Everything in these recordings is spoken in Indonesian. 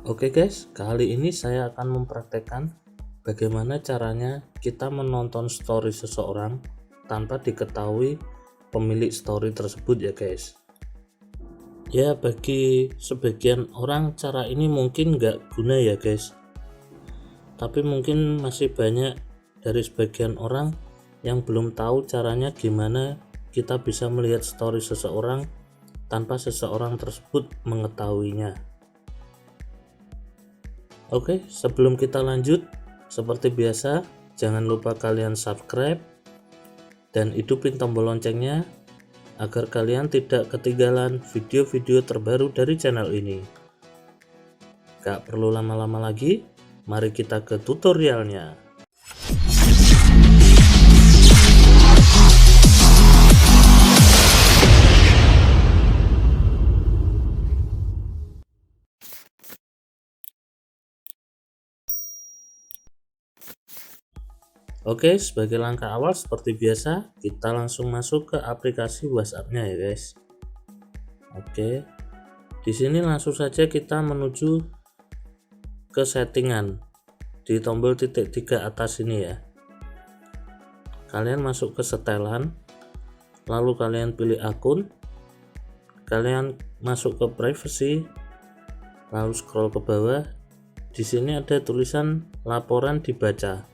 Oke guys, kali ini saya akan mempraktekkan bagaimana caranya kita menonton story seseorang tanpa diketahui pemilik story tersebut ya guys. Ya, bagi sebagian orang cara ini mungkin nggak guna ya guys, tapi mungkin masih banyak dari sebagian orang yang belum tahu caranya gimana kita bisa melihat story seseorang tanpa seseorang tersebut mengetahuinya. Oke, sebelum kita lanjut, seperti biasa, jangan lupa kalian subscribe dan hidupin tombol loncengnya agar kalian tidak ketinggalan video-video terbaru dari channel ini. Gak perlu lama-lama lagi, mari kita ke tutorialnya. Oke, sebagai langkah awal seperti biasa, kita langsung masuk ke aplikasi WhatsApp-nya ya guys. Oke, di sini langsung saja kita menuju ke settingan di tombol titik 3 atas ini ya. Kalian masuk ke setelan, lalu kalian pilih akun, kalian masuk ke privacy, lalu scroll ke bawah. Di sini ada tulisan laporan dibaca.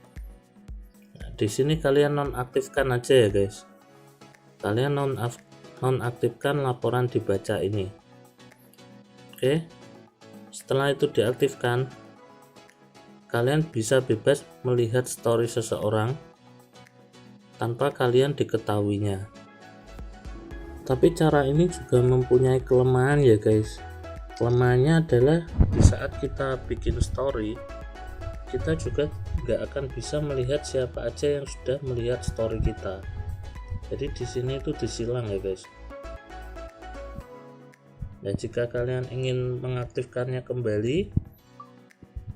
Di sini kalian nonaktifkan aja ya guys. Kalian nonaktifkan laporan dibaca ini. Oke. Setelah itu diaktifkan, kalian bisa bebas melihat story seseorang tanpa kalian diketahuinya. Tapi cara ini juga mempunyai kelemahan ya guys. Kelemahannya adalah di saat kita bikin story, kita juga nggak akan bisa melihat siapa aja yang sudah melihat story kita. Jadi di sini itu disilang ya guys. Dan jika kalian ingin mengaktifkannya kembali,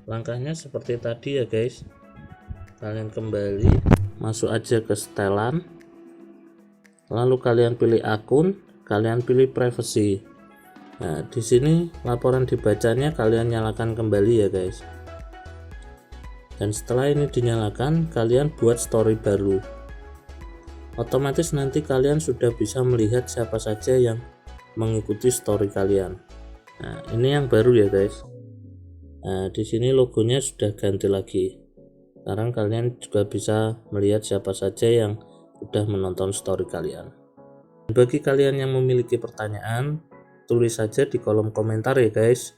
langkahnya seperti tadi ya guys. Kalian kembali, masuk aja ke setelan, lalu kalian pilih akun, kalian pilih privacy. Nah, di sini laporan dibacanya kalian nyalakan kembali ya guys. Dan setelah ini dinyalakan, kalian buat story baru. Otomatis nanti kalian sudah bisa melihat siapa saja yang mengikuti story kalian. Nah, ini yang baru ya guys. Nah, di sini logonya sudah ganti lagi. Sekarang kalian juga bisa melihat siapa saja yang sudah menonton story kalian. Bagi kalian yang memiliki pertanyaan, tulis saja di kolom komentar ya guys.